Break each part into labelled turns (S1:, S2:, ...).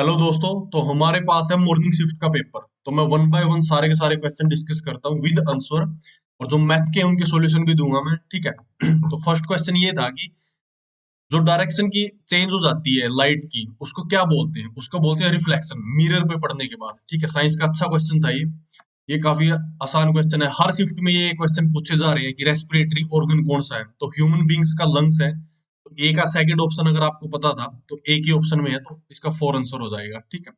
S1: Hello दोस्तों। तो हमारे पास है मॉर्निंग शिफ्ट का पेपर। तो मैं वन बाय वन सारे के सारे क्वेश्चन डिस्कस करता हूँ विद आंसर, और जो मैथ के हैं उनके सॉल्यूशन भी दूंगा मैं, ठीक है। तो फर्स्ट क्वेश्चन ये था कि जो डायरेक्शन की चेंज हो जाती है लाइट की, उसको क्या बोलते हैं? उसको बोलते हैं रिफ्लेक्शन, मिरर पे पढ़ने के बाद, ठीक है। साइंस का अच्छा क्वेश्चन था ये काफी आसान क्वेश्चन है। हर शिफ्ट में ये क्वेश्चन पूछे जा रहे हैं कि रेस्पिरेटरी ऑर्गन कौन सा है, तो ह्यूमन बींग्स का लंग्स है। तो ए का सेकंड ऑप्शन अगर आपको पता था तो ए के ऑप्शन में है, तो इसका फोर आंसर हो जाएगा, ठीक है।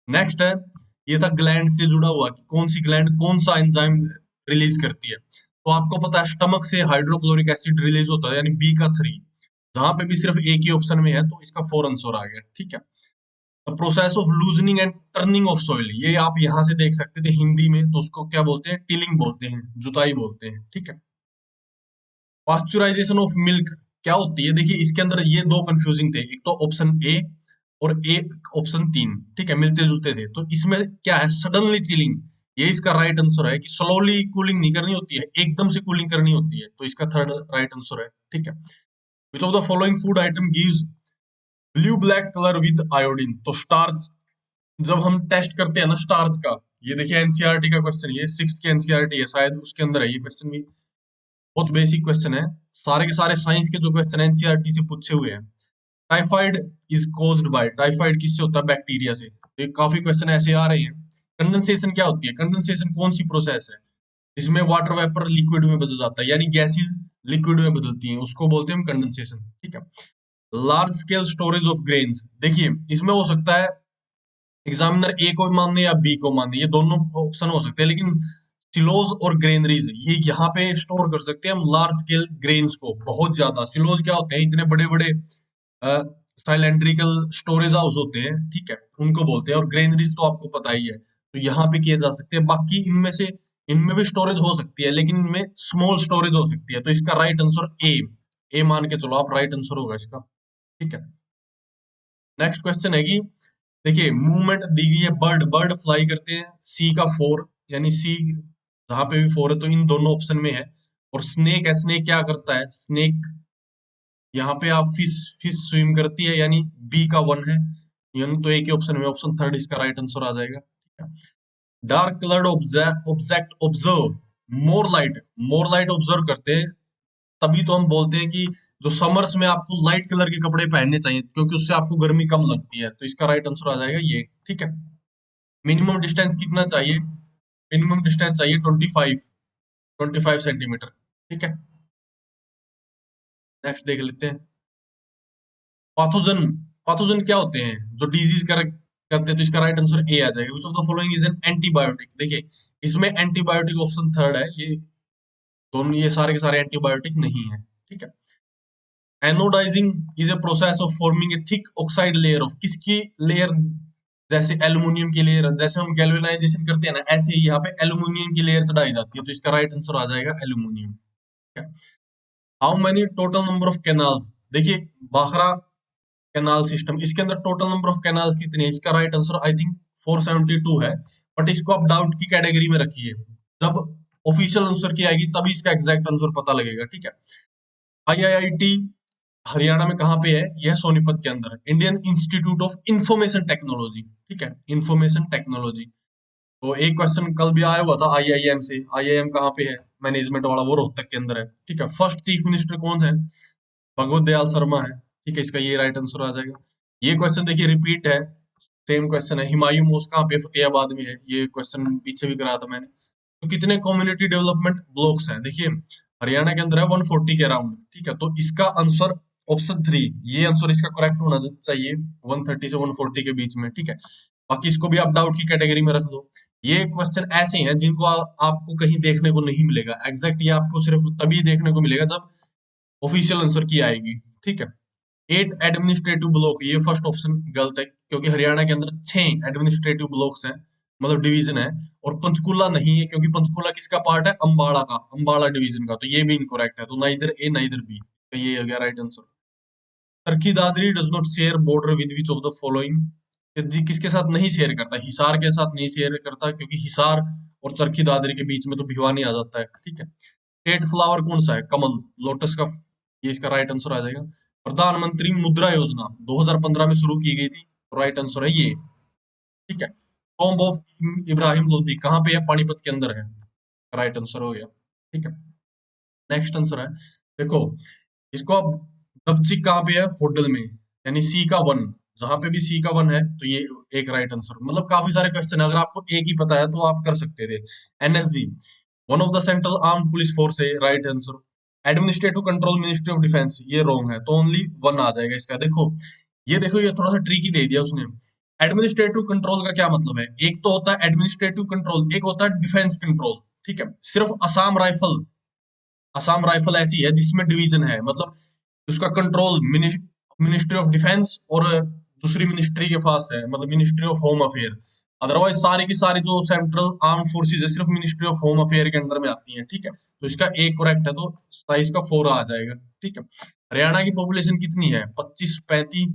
S1: नेक्स्ट है, ये था ग्लैंड से जुड़ा हुआ कि कौन सी ग्लैंड कौन सा एंजाइम रिलीज करती है। तो आपको पता है स्टमक से हाइड्रोक्लोरिक एसिड रिलीज होता है, यानी बी का थ्री। जहां पे भी सिर्फ एक ही ऑप्शन में है, तो इसका फोर आंसर आ गया, ठीक है। Process of loosening and turning of soil, ये आप यहाँ से देख सकते थे हिंदी में, तो उसको क्या बोलते हैं? टिलिंग बोलते हैं, जुताई बोलते हैं, ठीक है। पास्चुराइजेशन ऑफ मिल्क क्या होती है? देखिए इसके अंदर ये दो कंफ्यूजिंग थे, एक तो ऑप्शन ए और एक ऑप्शन तीन, ठीक है, मिलते जुलते थे। तो इसमें क्या है? सडनली चिलिंग, ये इसका राइट आंसर है कि स्लोली कूलिंग नहीं करनी होती है, एकदम से कूलिंग करनी होती है, तो इसका थर्ड राइट आंसर है, ठीक है। विच of the following food item gives blue black colour with iodine? तो स्टार्च, जब हम टेस्ट करते हैं ना स्टार्च का, ये देखिए एनसीईआरटी का क्वेश्चन, ये सिक्स्थ की एनसीईआरटी है, शायद उसके अंदर है ये क्वेश्चन भी। बहुत बेसिक क्वेश्चन है, सारे के सारे साइंस के जो क्वेश्चन एनसीईआरटी से पूछे हुए हैं। Typhoid is caused by, typhoid किससे होता है? बैक्टीरिया से। तो ये काफी क्वेश्चन ऐसे आ रहे हैं। कंडेंसेशन क्या होती है? कंडेंसेशन कौन सी प्रोसेस है जिसमें वाटर वेपर लिक्विड में बदल जाता है, यानी गैसेस लिक्विड में बदलती हैं, उसको बोलते हैं हम कंडेंसेशन, ठीक है। Large scale storage of grains, देखिए इसमें हो सकता है एग्जामिनर ए को मानने या बी को मानने, ये दोनों ऑप्शन हो सकते हैं, लेकिन सिलोज और ग्रेनरीज ये यहाँ पे स्टोर कर सकते हैं हम लार्ज स्केल ग्रेन्स को, बहुत ज्यादा। सिलोज क्या होते हैं? इतने बड़े बड़े साइलेंड्रिकल स्टोरेज हाउस होते हैं, ठीक है, उनको बोलते हैं। और ग्रेनरीज तो आपको पता ही है, तो यहाँ पे किए जा सकते हैं। बाकी इनमें से इनमें भी स्टोरेज हो सकती है, लेकिन इनमें स्मॉल स्टोरेज हो सकती है, तो इसका राइट आंसर ए मान के चलो आप, राइट आंसर होगा इसका, ठीक है। नेक्स्ट क्वेश्चन है कि देखिए मूवमेंट दी गई है, बर्ड बर्ड फ्लाई करते हैं, सी का फोर, यानी सी जहां पे भी फोर है तो इन दोनों ऑप्शन में है। और स्नेक है, स्नेक क्या करता है? स्नेक यहाँ पे आप फिश, फिश स्विम करती है, यानी बी का वन है, यानी तो एक ही ऑप्शन में, ऑप्शन थर्ड इसका राइट आंसर आ जाएगा, ठीक है। डार्क कलर्ड ऑब्जेक्ट ऑब्जर्व मोर लाइट ऑब्जर्व करते हैं, तभी तो हम बोलते हैं कि जो समर्स में आपको लाइट कलर के कपड़े पहनने चाहिए, क्योंकि उससे आपको गर्मी कम लगती है, तो इसका राइट आंसर आ जाएगा ये, ठीक है। मिनिमम डिस्टेंस कितना चाहिए? मिनिमम डिस्टेंस चाहिए 25 सेंटीमीटर, ठीक है। नेक्स्ट देख लेते हैं। पाथोजन, पाथोजन क्या होते हैं? जो डिजीज करते हैं, तो इसका राइट आंसर ए आ जाएगा। विच of the following is an antibiotic? देखिए इसमें एंटीबायोटिक ऑप्शन थर्ड है, ये दोनों, ये सारे के सारे एंटीबायोटिक नहीं है, ठीक है। Anodising is a process of forming a thick oxide layer of, किसकी लेयर? जैसे एल्यूमिनियम की लेयर, जैसे हम गैल्वेनाइजेशन करते हैं ना, ऐसे ही यहाँ पे एल्यूमिनियम की लेयर चढ़ाई जाती है, तो इसका राइट आंसर आ जाएगा एल्यूमिनियम, ठीक है। How many total number of canals? देखिए बाखरा कैनाल सिस्टम, इसके अंदर टोटल नंबर ऑफ कैनाल्स कितने हैं? इसका राइट आंसर आई थिंक 472 है, बट इसको आप डाउट की कैटेगरी में रखिए, जब ऑफिशियल आंसर की आएगी तभी इसका एग्जैक्ट आंसर पता लगेगा, ठीक है। आईआईटी हरियाणा में कहाँ पे है? यह सोनीपत के अंदर, Indian institute of information technology, ठीक है, इंफॉर्मेशन टेक्नोलॉजी। तो एक क्वेश्चन कल भी आया हुआ था आईआईएम से, आईआईएम कहाँ पे है मैनेजमेंट वाला? वो रोहतक के अंदर है, ठीक है। फर्स्ट चीफ मिनिस्टर कौन है? भगवत दयाल शर्मा है, ठीक है, इसका ये राइट आंसर आ जाएगा। ये क्वेश्चन देखिए रिपीट है, सेम क्वेश्चन है। हुमायूं मोस्ट कहाँ पे? फतेहाबाद में है, ये क्वेश्चन पीछे भी कराया था मैंने। तो कितने कम्युनिटी डेवलपमेंट ब्लॉक्स हैं? देखिए हरियाणा के अंदर है 140 के अराउंड, ठीक है। तो इसका आंसर ऑप्शन थ्री, ये आंसर इसका करेक्ट होना चाहिए, 130 से 140 के बीच में, ठीक है। बाकी इसको भी आप डाउट की कैटेगरी में रख दो। ये क्वेश्चन ऐसे हैं जिनको आपको कहीं देखने को नहीं मिलेगा एग्जैक्ट, ये आपको सिर्फ तभी देखने को मिलेगा जब ऑफिशियल आंसर की आएगी, ठीक है। एट एडमिनिस्ट्रेटिव ब्लॉक, ये फर्स्ट ऑप्शन गलत है, क्योंकि हरियाणा के अंदर 6 एडमिनिस्ट्रेटिव ब्लॉक्स हैं, मतलब डिवीजन है। और पंचकुला नहीं है, क्योंकि पंचकुला किसका पार्ट है? अंबाला का, अंबाला डिवीजन का, तो ये भी इनकरेक्ट है। तो नाइदर ए नाइदर बी, तो ये हो गया right answer. Charkhi Dadri does not share border with which of the following? जी किसके साथ नहीं शेयर करता? हिसार के साथ नहीं शेयर करता, क्योंकि हिसार और चरखी दादरी के बीच में तो भिवानी आ जाता है, ठीक है। स्टेट फ्लावर कौन सा है? कमल, लोटस का, ये इसका राइट आंसर आ जाएगा। प्रधानमंत्री मुद्रा योजना 2015 में शुरू की गई थी, तो राइट आंसर है ये। ठीक है, टॉम्ब ऑफ इब्राहिम लोदी कहाँ पे है? पानीपत के अंदर है, राइट आंसर हो गया। ठीक है, नेक्स्ट आंसर है, देखो इसको अब, दबचिक कहाँ पे है? होटल में, यानी सी का वन, जहां पे भी सी का वन है तो ये एक राइट आंसर। मतलब काफी सारे क्वेश्चन है, अगर आपको एक ही पता है तो आप कर सकते थे। NSG, one of the central arm police force है, right answer. Administrative control ministry of defence, ये रॉन्ग है, तो ओनली वन आ जाएगा इसका। देखो ये थोड़ा सा ट्रिकी दे दिया उसने। एडमिनिस्ट्रेटिव कंट्रोल का क्या मतलब है? एक तो होता है एडमिनिस्ट्रेटिव कंट्रोल, एक होता है डिफेंस कंट्रोल। ठीक है, सिर्फ असम राइफल ऐसी है जिसमें डिवीजन है, मतलब उसका कंट्रोल मिनिस्ट्री ऑफ डिफेंस और दूसरी मिनिस्ट्री के पास है, मतलब ministry of home affair. Otherwise सारी की सारी जो सेंट्रल आर्म फोर्सेज है सिर्फ मिनिस्ट्री ऑफ होम अफेयर के अंडर में आती हैं। ठीक है, तो इसका एक करेक्ट है, तो 27 का 4 आ जाएगा। ठीक है, हरियाणा की पॉपुलेशन कितनी है? 25, 35,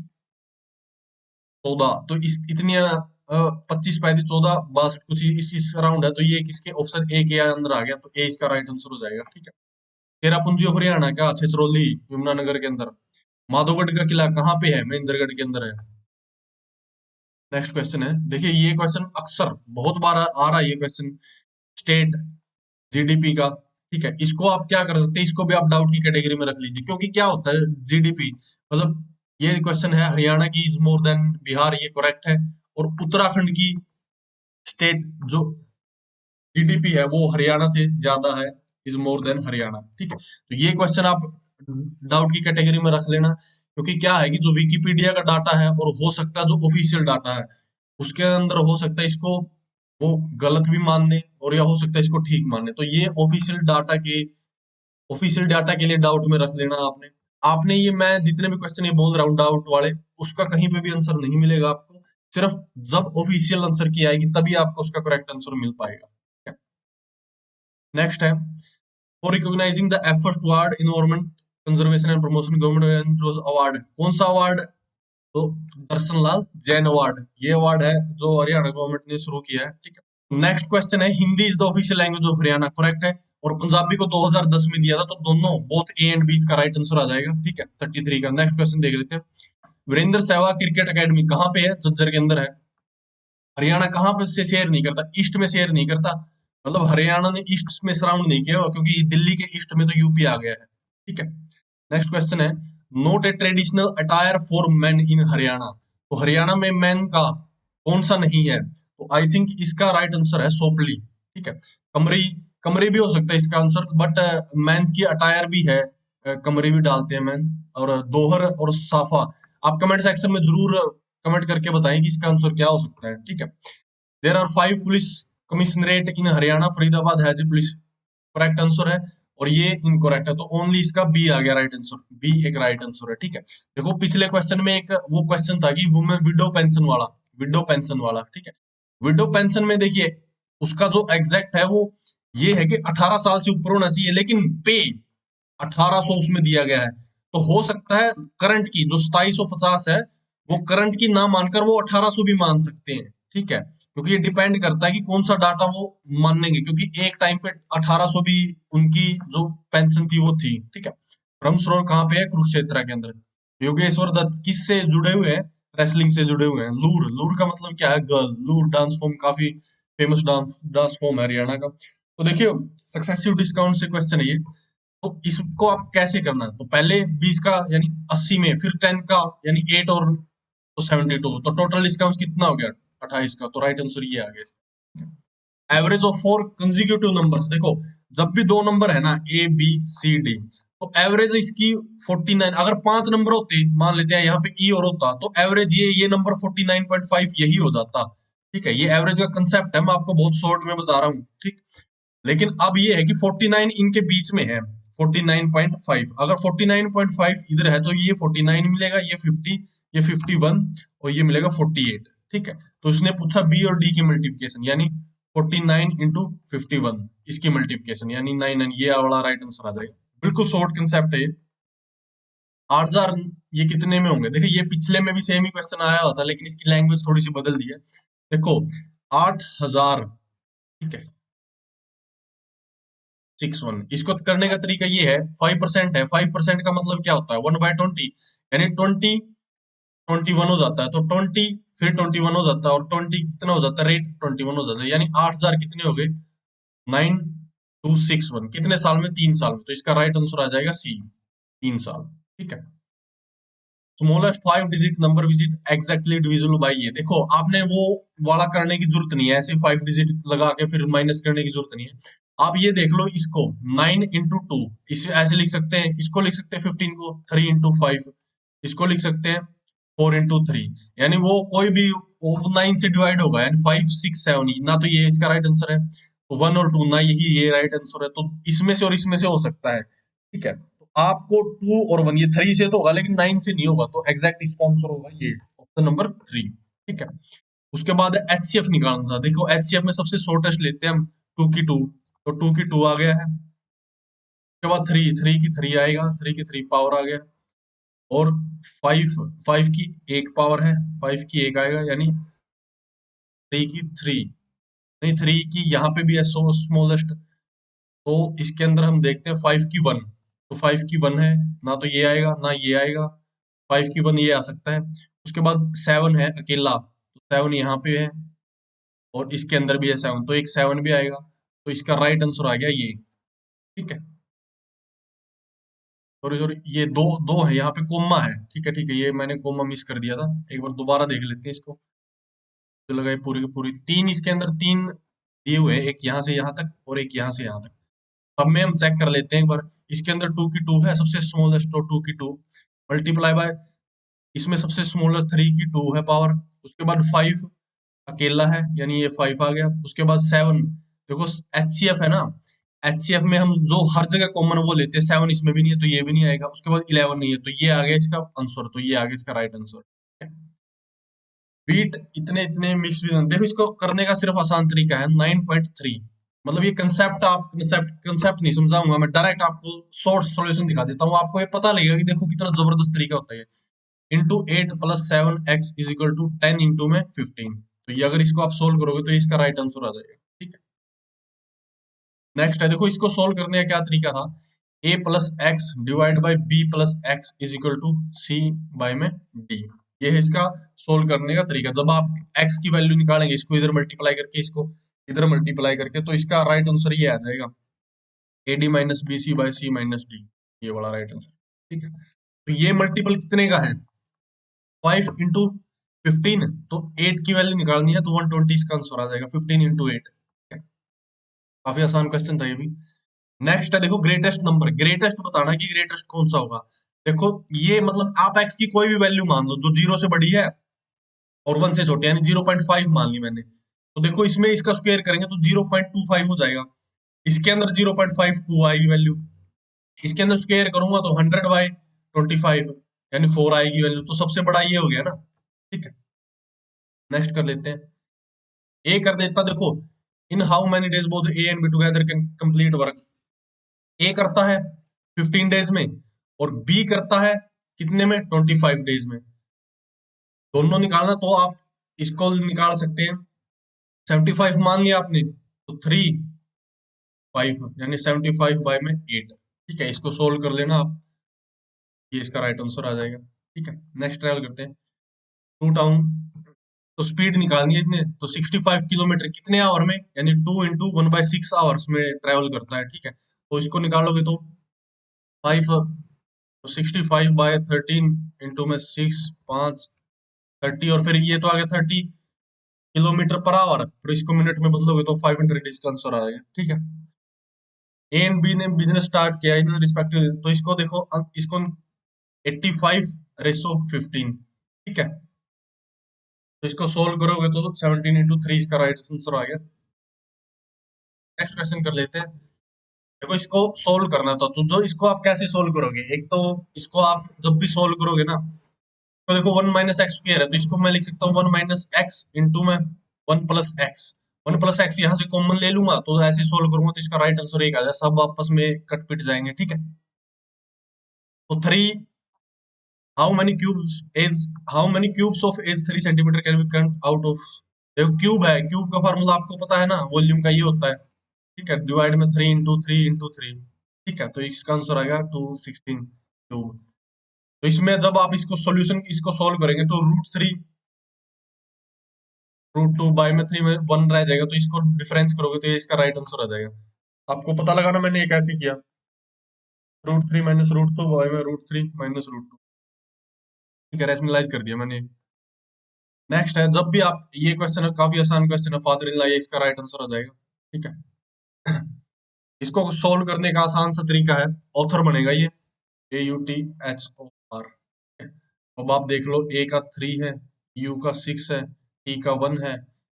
S1: 14, तो इस इतनी 25, 35, 14, बस कुछ इस अराउंड है, तो ये किसके ऑप्शन ए के अंदर आ गया, तो ए इसका राइट आंसर हो जाएगा। ठीक है, चेरापूंजी ऑफ हरियाणा का छछरौली यमुनानगर के अंदर। माधोगढ़ का किला कहाँ पे है? महेंद्रगढ़ के अंदर है। नेक्स्ट क्वेश्चन है, देखिए ये क्वेश्चन अक्सर बहुत बार आ रहा है ये क्वेश्चन, स्टेट जीडीपी का। ठीक है, इसको आप क्या कर सकते हैं, इसको भी आप डाउट की कैटेगरी में रख लीजिए, क्योंकि क्या होता है जीडीपी, मतलब ये क्वेश्चन है हरियाणा की इज मोर देन बिहार, ये करेक्ट है। और उत्तराखंड की स्टेट जो जीडीपी है वो हरियाणा से ज्यादा है, इज मोर देन हरियाणा। ठीक है, तो ये क्वेश्चन आप डाउट की कैटेगरी में रख लेना, क्योंकि क्या है कि जो विकिपीडिया का डाटा है और हो सकता है जो ऑफिशियल डाटा है उसके अंदर हो सकता है इसको वो गलत भी मान ले, और या हो सकता है इसको ठीक मान ले, तो ये ऑफिशियल डाटा के लिए डाउट में रख लेना आपने। आपने ये, मैं जितने भी क्वेश्चन ये बोल रहा हूँ डाउट वाले, उसका कहीं पे भी आंसर नहीं मिलेगा आपको, सिर्फ जब ऑफिशियल आंसर की आएगी तभी आपको उसका करेक्ट आंसर मिल पाएगा। नेक्स्ट है, for recognising the effort toward environment conservation and promotion government जो अवार्ड, कौन सा अवार्ड? तो दर्शन लाल जैन अवार्ड, ये अवार्ड है जो हरियाणा गवर्नमेंट ने शुरू किया है। ठीक है, नेक्स्ट क्वेश्चन है, Hindi is the official language of Haryana, correct है। और पंजाबी को 2010 में दिया था, तो दोनों बोथ ए एंड बी इसका राइट आंसर आ जाएगा। ठीक है, 33 का। नेक्स्ट क्वेश्चन देख लेते हैं, वीरेंद्र सहवाग क्रिकेट एकेडमी कहाँ पे है? झज्जर के अंदर है। हरियाणा कहाँ पे से शेयर नहीं करता? ईस्ट में शेयर नहीं करता, मतलब हरियाणा ने ईस्ट में सराउंड नहीं किया हुआ, क्योंकि दिल्ली के ईस्ट में तो यूपी आ गया है। ठीक है, नेक्स्ट क्वेश्चन है, not a traditional attire for men in Haryana, तो हरियाणा में मेन का कौन सा नहीं है? तो आई थिंक इसका राइट आंसर है सोपली। ठीक है, कमरी, कमरे भी हो सकता है इसका आंसर, बट मेंस की अटायर भी है, कमरे भी डालते हैं मैन, और दोहर और साफा। आप कमेंट सेक्शन में जरूर कमेंट करके बताएं कि इसका आंसर क्या हो सकता है। ठीक है, there are 5 police commissionerate in Haryana, Faridabad has a police, correct answer है, और ये इनकरेक्ट है, तो ओनली इसका बी आ गया राइट आंसर, बी एक राइट आंसर है। ठीक है, देखो पिछले क्वेश्चन में एक वो क्वेश्चन था कि वुमेन विडो पेंशन वाला, विडो पेंशन वाला। ठीक है, विडो पेंशन में देखिए उसका जो एग्जैक्ट है वो ये है कि 18 साल से ऊपर होना चाहिए, लेकिन पे 1800 उसमें दिया गया है, तो हो सकता है करंट की जो 2750 है वो करंट की ना मानकर वो 1800 भी मान सकते हैं। ठीक है, क्योंकि ये डिपेंड करता है कि कौन सा डाटा वो मानेंगे, क्योंकि एक टाइम पे 1800 भी उनकी जो पेंशन थी वो थी। ठीक है, ब्रह्म सरोवर कहाँ पे है? कुरुक्षेत्र के अंदर। योगेश्वर दत्त किससे जुड़े हुए हैं? रेसलिंग से जुड़े हुए हैं। लूर, लूर का मतलब क्या है? गर्ल। लूर डांस फॉर्म, काफी फेमस डांस डांस फॉर्म है हरियाणा का। तो देखिए सक्सेसिव डिस्काउंट से क्वेश्चन है ये, तो इसको आप कैसे करना है, तो पहले 20 का यानी 80 में, फिर 10 का यानी 8, और तो 72, तो टोटल डिस्काउंट कितना हो गया? 28 का, तो राइट आंसर ये आ गया इसका। एवरेज ऑफ 4 कंसेक्यूटिव नंबर्स, देखो जब भी दो नंबर है ना ए बी सी डी, तो एवरेज इसकी 49, अगर 5 नंबर होते, मान लेते हैं यहाँ पे ई और होता, तो एवरेज ये नंबर 49.5 यही हो जाता। ठीक है, ये एवरेज का कंसेप्ट है, मैं आपको बहुत शॉर्ट में बता रहा हूँ। ठीक, लेकिन अब ये है कि 49 इनके बीच में है, 49.5, अगर 49.5 इधर है तो ये 49 मिलेगा, ये 50, ये 51, और ये मिलेगा 48। ठीक है, तो इसने पूछा बी और डी की मल्टीप्लिकेशन, यानी 49 इंटू 51, इसकी मल्टीप्लिकेशन यानी 9, ये वाला राइट आंसर आ जाएगा। बिल्कुल शॉर्ट कंसेप्ट है ये। 8000 ये कितने में होंगे? देखिए ये पिछले में भी सेम ही क्वेश्चन आया हुआ था, लेकिन इसकी लैंग्वेज थोड़ी सी बदल दी है। देखो 8000, ठीक है, 61, इसको करने का तरीका ये है, 5% है, 5% का मतलब क्या होता है? 1/20, यानी 20, 21 हो जाता है, तो 20 फिर 21 हो जाता है, और 20 कितना हो जाता है, रेट 21 हो जाता है, यानी 8,000 कितने हो गए, 9261, कितने साल में, 3 साल में। तो इसका राइट आंसर आ जाएगा सी, 3 साल। ठीक है। Smallest 5 digit number visit exactly divisible by ये, देखो आपने वो वाला करने की जरूरत नहीं है, ऐसे 5 डिजिट लगा के फिर माइनस करने की जरूरत नहीं है। आप ये देख लो इसको, 9 into 2, इसे ऐसे लिख सकते हैं, इसको लिख सकते हैं 15 को 3 into 5, इसको लिख सकते हैं 4 into 3, यानी वो कोई भी 9 से डिवाइड होगा, यानी 5 6 7, ना तो ये इसका राइट आंसर है, 1 और 2 ना यही ये राइट आंसर है, तो इसमें से और इसमें से हो सकता है। ठीक है, तो आपको 2 और 1, ये 3 से तो होगा लेकिन 9 से नहीं होगा, तो एग्जैक्ट इसका आंसर होगा ये, ऑप्शन नंबर 3। ठीक है। उसके बाद एचसीएफ निकालना था, देखो एचसीएफ में सबसे शॉर्टेस्ट लेते हैं हम, 2 की 2, तो 2 की 2 आ गया है। उसके बाद 3 की 3 आएगा, 3 की 3 पावर आ गया, और 5, 5 की 1 पावर है, 5 की 1 आएगा, यानी 3 की 3, नहीं 3 की यहाँ पे भी है स्मॉलेस्ट, तो इसके अंदर हम देखते हैं 5 की 1, तो 5 की 1 है, ना तो ये आएगा ना ये आएगा, 5 की 1 ये आ सकता है। उसके बाद 7 है अकेला, तो 7 यहाँ पे है, और इसके अंदर भी है 7, तो एक 7 भी आएगा, तो इसका राइट आंसर आ गया ये। ठीक है, सॉरी सॉरी, ये दो दो है, यहाँ पे कोमा है, ठीक है ठीक है, ये मैंने कोमा मिस कर दिया था, एक बार दोबारा देख लेते हैं इसको। तो लगाई पूरी की पूरी तीन, इसके अंदर तीन दिए हुए हैं, एक यहाँ से यहाँ तक और एक यहाँ से यहाँ तक। अब में हम चेक कर लेते हैं एक बार, इसके अंदर 2 की 2 है सबसे स्मॉलेस्ट, तो 2 की 2 मल्टीप्लाई बाय, इसमें सबसे स्मॉलेस्ट 3 की 2 है पावर, उसके बाद 5 अकेला है, यानी ये 5 आ गया, उसके बाद 7, देखो एचसीएफ है ना, एचसीएफ में हम जो हर जगह कॉमन वो लेते हैं, 7 इसमें भी नहीं है तो ये भी नहीं आएगा, उसके बाद 11 नहीं है तो ये आ गया इसका आंसर, तो ये आ गया इसका राइट आंसर। बीट इतने इतने मिक्स भी, देखो इसको करने का सिर्फ आसान तरीका है 9.3, मतलब ये कंसेप्ट, आप कंसेप्ट कंसेप्ट नहीं समझाऊंगा मैं, डायरेक्ट आपको शॉर्ट सॉल्यूशन दिखा देता हूँ, आपको ये पता लगेगा कि देखो कितना जबरदस्त तरीका होता है। Into 8 + 7 x is equal to 10 into में 15, तो ये अगर इसको आप सोल्व करोगे तो इसका राइट आंसर आ जाएगा। ठीक है। नेक्स्ट है, देखो इसको सोल्व करने का क्या तरीका था, a+x divide by b+x is equal to c by में d, ये है इसका सोल्व करने का तरीका। जब आप x की वैल्यू निकालेंगे, इसको इधर मल्टीप्लाई करके, इसको इधर मल्टीप्लाई करके, तो इसका राइट आंसर ये आ जाएगा, ad-bc/c-d, ये वाला राइट आंसर। ठीक है, तो ये मल्टीपल कितने का है, 5 into 15, तो 8 की वैल्यू निकालनी है, तो 120 इसका आंसर आ जाएगा, 15 into 8। काफी आसान क्वेश्चन था ये भी। नेक्स्ट है, देखो ग्रेटेस्ट नंबर, ग्रेटेस्ट बताना कि ग्रेटेस्ट कौन सा होगा। देखो ये मतलब आप एक्स की कोई भी वैल्यू मान लो जो 0 से बड़ी है और 1 से छोटी, यानी 0.5 मान ली मैंने, तो देखो इसमें इसका स्क्वायर करेंगे तो 0.25 हो जाएगा, इसके अंदर 0.52 आएगी वैल्यू, इसके अंदर स्क्वायर करूंगा तो 100/25, यानी 4 आएगी वैल्यू, तो सबसे बड़ा ये हो गया ना। ठीक है, नेक्स्ट कर लेते हैं, ए कर देता, देखो in how many days both A and B together can complete work, A करता है 15 डेज में, और बी करता है कितने में, 25 डेज में। दोनों निकालना तो आप इसको निकाल सकते हैं, 75 मान लिया आपने, तो 3 5, यानी 75/8। ठीक है, इसको सोल्व कर लेना आप, ये इसका राइट आंसर आ जाएगा। ठीक है, नेक्स्ट ट्रायल करते हैं, टू टाउन, तो स्पीड निकालनी है इसने, तो 65 किलोमीटर कितने आवर में, यानी 2 into 1/6 आवर्स में ट्रेवल करता है। ठीक है, तो इसको निकालोगे तो 5, तो 65/13 इंटू में 6, 5, 30, और फिर ये तो आ गया 30 किलोमीटर पर आवर, फिर इसको मिनट में बदलोगे तो 500 इसका आंसर आ जाएगा। ठीक है, ए एंड बी ने बिजनेस स्टार्ट किया इन रिस्पेक्टिव, तो इसको देखो, इसको 85/15। ठीक है, तो इसको सोल्व करोगे तो 17 into 3 इसका राइट आंसर आ गया। नेक्स्ट क्वेश्चन कर लेते हैं, देखो इसको सोल्व करना था, तो जो इसको आप कैसे सोल्व करोगे, एक तो इसको आप जब भी सोल्व करोगे ना, तो देखो 1 - x² है, तो इसको मैं लिख सकता हूँ 1 - x इंटू में 1 + x, 1 + x यहाँ से कॉमन ले लूंगा, तो ऐसे सोल्व करूंगा तो इसका राइट आंसर एक आ जाए, सब आपस में कट पिट जाएंगे। ठीक है, तो 3, how many cubes of edge 3 centimetre can be cut out of, देखो क्यूब है, क्यूब का फार्मूला आपको पता है ना, वॉल्यूम का ये होता है। ठीक है, डिवाइड में 3 into 3 into 3। ठीक है, तो इसका आंसर आएगा 216 क्यूब। तो इसमें जब आप इसको सॉल्यूशन इसको सॉल्व करेंगे तो √3 √2 में 3 में 1 रह जाएगा, तो इसको डिफरेंस करोगे तो ये इसका राइट आंसर आ जाएगा। आपको पता लगाना, मैंने ये कैसे किया। √3 माइनस √2 बाय में √3 माइनस √2। ठीक है, रैशनलाइज कर दिया मैंने। नेक्स्ट है, जब भी आप ये क्वेश्चन है, काफी आसान क्वेश्चन है, फादर इन लॉ, ये इसका राइट आंसर आ जाएगा। ठीक है। इसको सोल्व करने का आसान सा तरीका है, ऑथर बनेगा ये, AUTHOR। अब आप देख लो, ए का 3 है, यू का 6 है, टी का 1 है,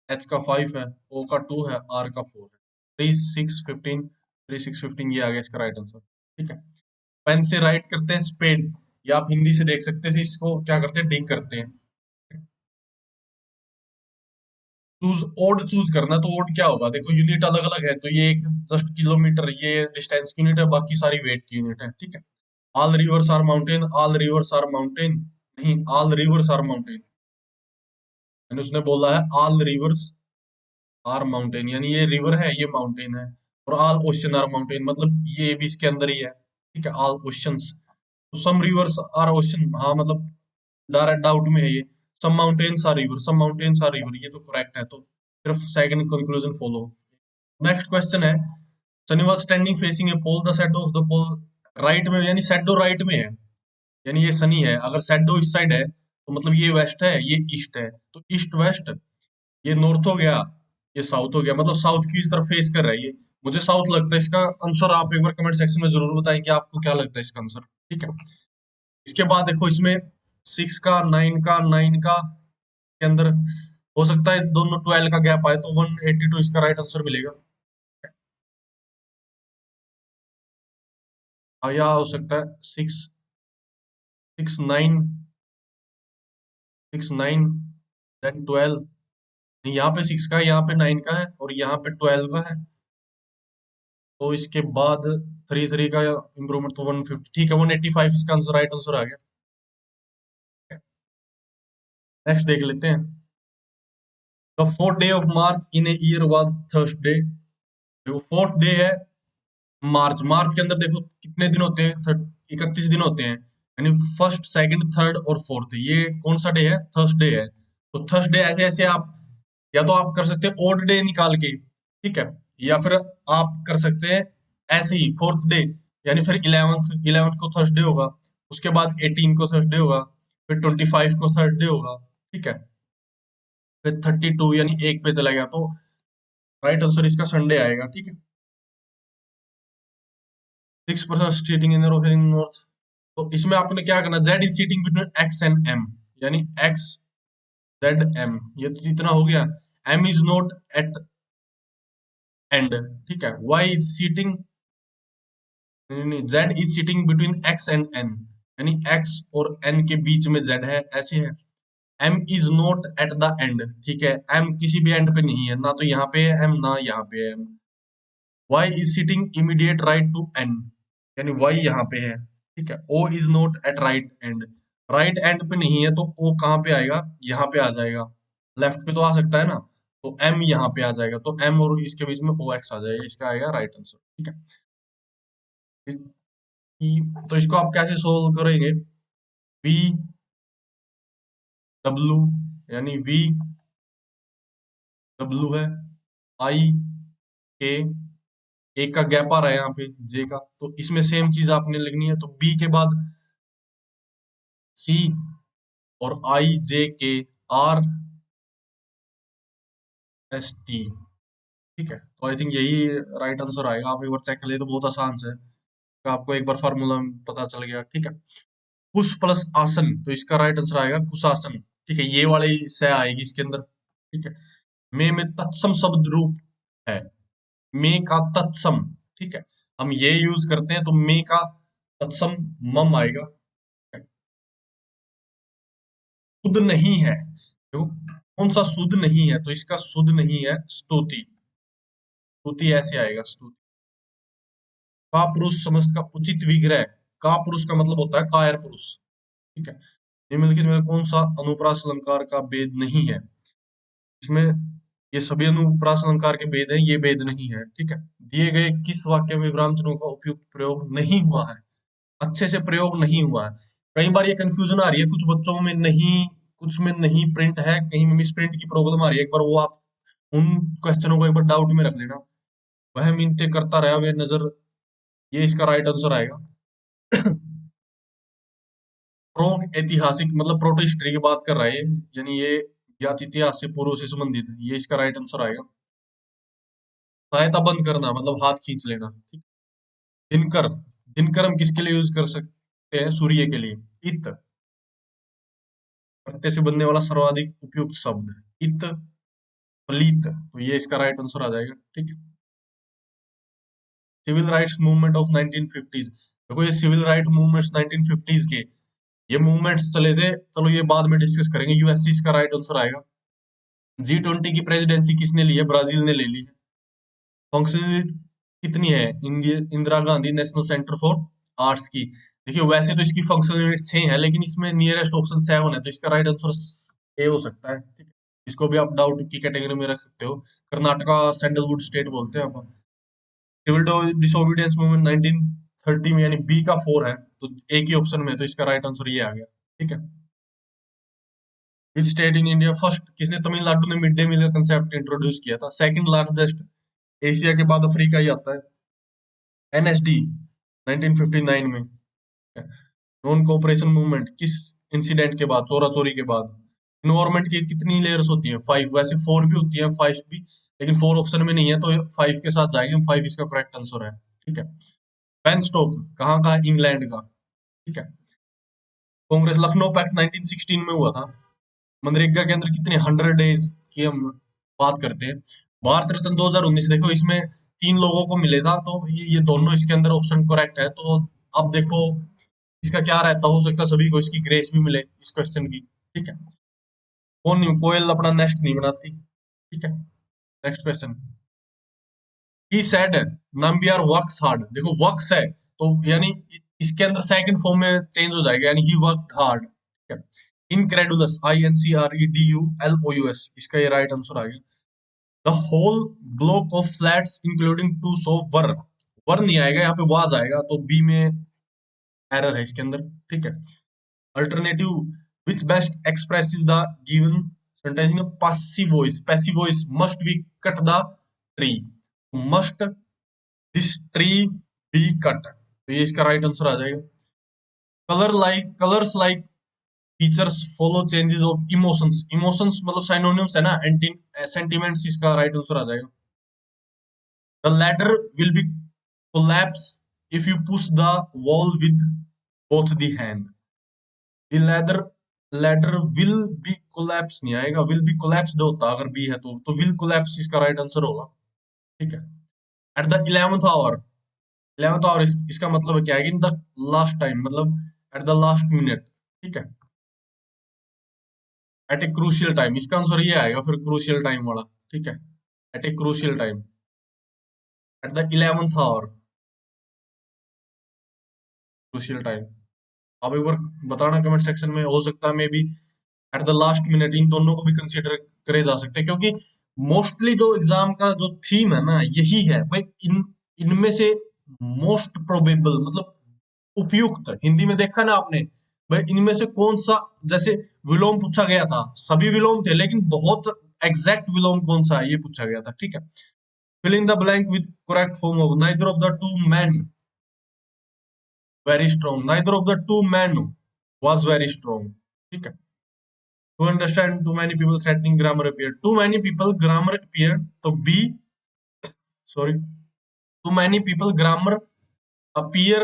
S1: एच का 5 है, ओ का 2 है, आर का 4 है। 3 6 15, 3 6 15, ये आ गया इसका राइट आंसर। ठीक है। पेन से राइट करते हैं स्पेड, या आप हिंदी से देख सकते हैं, इसको क्या करते हैं, डिग करते हैं। चूज ओड चूज करना, तो ओड क्या होगा, देखो यूनिट अलग अलग है, तो ये एक जस्ट किलोमीटर, ये डिस्टेंस की यूनिट है, बाकी सारी वेट की यूनिट है। ठीक है। All rivers are mountain, all rivers are mountain नहीं, ऑल रिवर्स आर माउंटेन। यानी उसने बोला है ऑल रिवर्स आर माउंटेन, यानी ये रिवर है, ये माउंटेन है। और ऑल ओशन आर माउंटेन, मतलब ये भी इसके अंदर ही है। ठीक है, ऑल ओशंस, तो सम रिवर्स आर ओशन, हाँ मतलब डायरेक्ट डाउट में है ये। Some mountains are river, some mountains are river, ये तो करेक्ट है, तो सिर्फ second conclusion follow. Next question है, Sunny was standing facing a pole, the shadow of the pole right में, यानी शैडो राइट में है, यानी ये सनी है, अगर शैडो इस साइड है तो मतलब ये वेस्ट है, ये ईस्ट है, तो ईस्ट वेस्ट, ये नॉर्थ हो गया, ये साउथ हो गया, मतलब साउथ की इस तरफ फेस कर रहा है ये। मुझे साउथ लगता है इसका आंसर, आप एक बार कमेंट सेक्शन में जरूर बताएं कि आपको क्या लगता है इसका आंसर। ठीक है। इसके बाद देखो, इसमें 6 का 9 का 9 का के अंदर हो सकता है दोनों 12 का गैप आए, तो 182 इसका राइट आंसर मिलेगा। या हो सकता है 6 9 देन 12, यहाँ पे 6 का है, यहाँ पे 9 का है, और यहाँ पे 12 का है, तो इसके बाद 3 का इंप्रूवमेंट तो 150। ठीक है, 185 इसका आंसर, राइट आंसर आ गया। नेक्स्ट देख लेते हैं, the fourth day of March in a year was Thursday. देखो फोर्थ डे है मार्च, मार्च के अंदर देखो कितने दिन होते हैं, 31 दिन होते हैं, यानी फर्स्ट सेकंड थर्ड और फोर्थ, ये कौन सा डे है, थर्सडे है। तो थर्सडे ऐसे ऐसे आप, या तो आप कर सकते हैं ओड डे निकाल के, ठीक है, या फिर आप कर सकते हैं ऐसे ही फोर्थ डे, यानी फिर 11th को थर्सडे होगा, उसके बाद 18 को थर्सडे होगा, फिर 25 को थर्सडे होगा। ठीक है, फिर 32, यानी एक पे चला गया, तो राइट आंसर इसका संडे आएगा। ठीक है। 6% सीटिंग इन नॉर्थ, तो इसमें आपने क्या करना, Z is sitting between X and M, यानी एक्स जेड एम, ये तो इतना हो गया। M is not at end, ठीक है, Y is sitting, Z is sitting between X and N, यानी एक्स और एन के बीच में जेड है, ऐसे है। M is not at the end, ठीक है, एम किसी भी एंड पे नहीं है, ना तो यहाँ पे है एम, ना यहाँ पे है M. Y is sitting immediate right to N, यानी वाई यहाँ पे है। ठीक है, O is not at right end, right end पे नहीं है, तो ओ कहाँ पे आएगा, यहाँ पे आ जाएगा, लेफ्ट पे तो आ सकता है ना, तो एम यहाँ पे आ जाएगा, तो एम और इसके बीच में ओ एक्स आ जाएगा, इसका आएगा राइट आंसर। ठीक है। तो इसको आप कैसे सोल्व करेंगे, वी डब्ल्यू, यानी वी डब्ल्यू है, आई के, एक का गैप आ रहा है यहाँ पे जे का, तो इसमें सेम चीज आपने लिखनी है, तो बी के बाद सी, और आई जे के आर एस टी। ठीक है, तो आई थिंक यही राइट आंसर आएगा, आप एक बार चेक कर लिए तो बहुत आसान से है, तो आपको एक बार फार्मूला पता चल गया। ठीक है, कुश प्लस आसन, तो इसका राइट आंसर आएगा कुशासन। ठीक है, ये वाली से आएगी इसके अंदर। ठीक है, में तत्सम शब्द रूप है, में का तत्सम, ठीक है, हम ये यूज करते हैं, तो में का तत्सम मम आएगा। शुद्ध नहीं है, तो कौन सा शुद्ध नहीं है, तो इसका शुद्ध नहीं है स्तुति, स्तुति ऐसे आएगा, स्तुति। का पुरुष समस्त का उचित विग्रह, का पुरुष का मतलब होता है कायर पुरुष। ठीक है, निम्नलिखित में कौन सा अनुप्रास अलंकार का भेद नहीं है, इसमें ये सभी अनुप्रास अलंकार के भेद हैं, ये भेद नहीं है। ठीक है, दिए गए किस वाक्य में विरामचिन्हों का उपयुक्त प्रयोग नहीं हुआ है, अच्छे से प्रयोग नहीं हुआ है। कई बार ये कंफ्यूजन आ रही है कुछ बच्चों में, नहीं कुछ में नहीं प्रिंट है, कहीं में मिस प्रिंट की प्रॉब्लम आ रही है, एक बार वो आप उन क्वेश्चनों को एक बार डाउट में रख लेना। वह मिन्नतें करता रहा वे नजर, ये इसका राइट आंसर आएगा। प्रो ऐतिहासिक मतलब प्रोटो हिस्ट्री की बात कर रहा है ये, यानी ये ज्ञात इतिहास से पूर्व से संबंधित है, ये इसका राइट आंसर आएगा। सहायता बंद करना मतलब हाथ खींच लेना, ठीक। दिनकर, दिनकर हम किसके लिए यूज कर सकते हैं? सूर्य के लिए। इत, प्रत्यय से बनने वाला सर्वाधिक उपयुक्त शब्द, इत, प्लीत, तो ये इसका राइट आंसर आ जाएगा, ठीक है। Civil rights movement of 1950s, देखो ये सिविल राइट मूवमेंट्स 1950s के, ये मूवमेंट्स चले थे, चलो ये बाद में डिस्कस करेंगे। यूएससी इसका राइट आंसर आएगा। G20 की प्रेसिडेंसी किसने ली है? ब्राजील ने ले ली है। फंक्शनलिटी कितनी है Indira Gandhi national centre for arts की? देखिए वैसे तो इसकी फंक्शनल यूनिट 6 है, लेकिन इसमें नियरेस्ट ऑप्शन 7 है, तो इसका राइट आंसर ए हो सकता है, ठीक है। इसको भी आप डाउट की कैटेगरी में रख सकते हो। कर्नाटका सैंडलवुड स्टेट बोलते हैं आप। सिविल डिसोबीडियंस मूवमेंट 1930 में, यानी बी का 4 है, तो एक ही ऑप्शन में है, तो इसका राइट आंसर ये आ गया, ठीक है। Which state in India first, किसने तमिलनाडु ने मिड डे मील का कंसेप्ट इंट्रोड्यूस किया था? सेकंड लार्जेस्ट एशिया के बाद अफ्रीका ही आता है। एनएसडी 1959 में। नॉन कोऑपरेशन मूवमेंट किस इंसिडेंट के बाद? चोरा चोरी के बाद। इन्वायरमेंट की कितनी लेयर्स होती हैं? 5, वैसे 4 भी होती है, 5 भी, लेकिन 4 ऑप्शन में नहीं है, तो 5 के साथ जाएंगे, 5 इसका करेक्ट आंसर है, ठीक है। पेन स्टॉक कहाँ का? इंग्लैंड का, ठीक है। कांग्रेस लखनऊ पैक्ट 1916 में हुआ था। मनरेगा के अंदर कितने 100 डेज की हम बात करते हैं? भारत रत्न 2019, देखो इसमें 3 लोगों को मिले था, तो ये दोनों इसके अंदर ऑप्शन करेक्ट है, तो अब देखो इसका क्या रहता, हो सकता है सभी को इसकी ग्रेस भी मिले इस क्वेश्चन की, ठीक है। कौन नहीं, कोयल अपना नेस्ट नहीं बनाती, ठीक है। Next question. He said Nambiar works hard, देखो वर्क्स है, तो यानी इसके अंदर सेकंड फॉर्म में चेंज हो जाएगा, यानी ही वर्कड हार्ड, ठीक है। इनक्रेडुलस, INCREDULOUS, इसका ये राइट आंसर आ गया। The whole block of flats including two so where, where नहीं आएगा यहाँ पे, वाज आएगा, तो बी में एरर है इसके अंदर, ठीक है। Alternative, which best expresses the given sentence in passive voice, passive voice, must we cut the tree, must this tree be cut, तो ये इसका राइट आंसर आ जाएगा। Colours like features follow changes of emotions, emotions मतलब synonyms है ना, anti sentiments, इसका right answer आ जाएगा। The ladder will be collapse if you push the wall with both the hand, the ladder will be collapse नहीं आएगा, will be collapsed होता अगर बी है, तो will collapse इसका राइट आंसर होगा, ठीक है। Eight the 11th our, 11th our इसका मतलब क्या है? इन द लास्ट टाइम, मतलब एट द लास्ट मिनट, ठीक है। एट ए क्रूशियल टाइम, इसका आंसर ये आएगा फिर, क्रूशियल टाइम वाला, ठीक है। At a crucial time, at the 11th hour, crucial time. आप एक बार बताना कमेंट सेक्शन में, हो सकता है maybe at the last minute, इन दोनों को भी कंसीडर करे जा सकते हैं, क्योंकि मोस्टली जो एग्जाम का जो थीम है ना यही है भाई, इनमें से मोस्ट प्रोबेबल मतलब उपयुक्त, हिंदी में देखा ना आपने भाई, इनमें से कौन सा, जैसे विलोम पूछा गया था, सभी विलोम थे, लेकिन बहुत एग्जैक्ट विलोम कौन सा है ये पूछा गया था, ठीक है। Fill in the blank with correct form of, neither of the two man very strong, neither of the two man was very strong, ठीक है। To understand too many people threatening grammar appear, too many people grammar appear, तो B, sorry, too many people grammar appear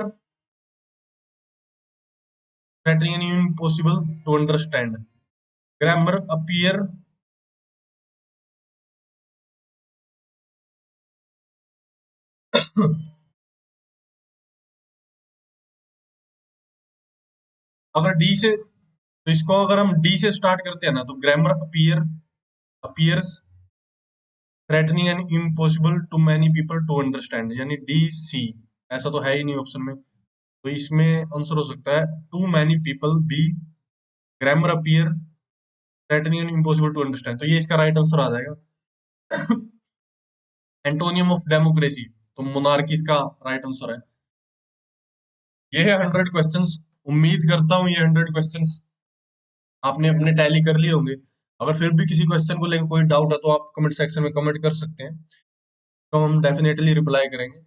S1: threatening and impossible to understand, grammar appear, अगर D से, तो इसको अगर हम D से स्टार्ट करते हैं ना, तो grammar appear, appears threatening and impossible to many people to understand, यानी डी सी, ऐसा तो है ही नहीं ऑप्शन में, तो इसमें आंसर हो सकता है to many people, B, grammar appear threatening and impossible to understand, तो ये इसका राइट आंसर आ जाएगा। एंटोनियम ऑफ डेमोक्रेसी, तो मोनार्की इसका राइट आंसर है। ये है 100 क्वेश्चंस, उम्मीद करता हूँ ये 100 क्वेश्चंस आपने अपने टैली कर लिए होंगे। अगर फिर भी किसी क्वेश्चन को लेकर कोई डाउट है तो आप कमेंट सेक्शन में कमेंट कर सकते हैं, तो हम डेफिनेटली रिप्लाई करेंगे।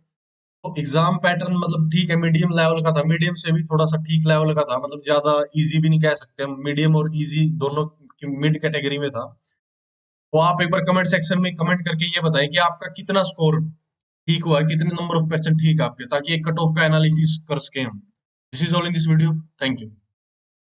S1: तो एग्जाम पैटर्न मतलब ठीक है, मीडियम लेवल का था, मीडियम से भी थोड़ा सा ठीक लेवल का था, मतलब ज्यादा इजी भी नहीं कह सकते हम, मीडियम और इजी दोनों मिड कैटेगरी में था। तो आप एक बार कमेंट सेक्शन में कमेंट करके ये बताएं कि आपका कितना स्कोर ठीक हुआ है, कितने नंबर ऑफ क्वेश्चन ठीक है आपके, ताकि एक कट ऑफ का एनालिसिस कर सके हम। This is all in this video. Thank you.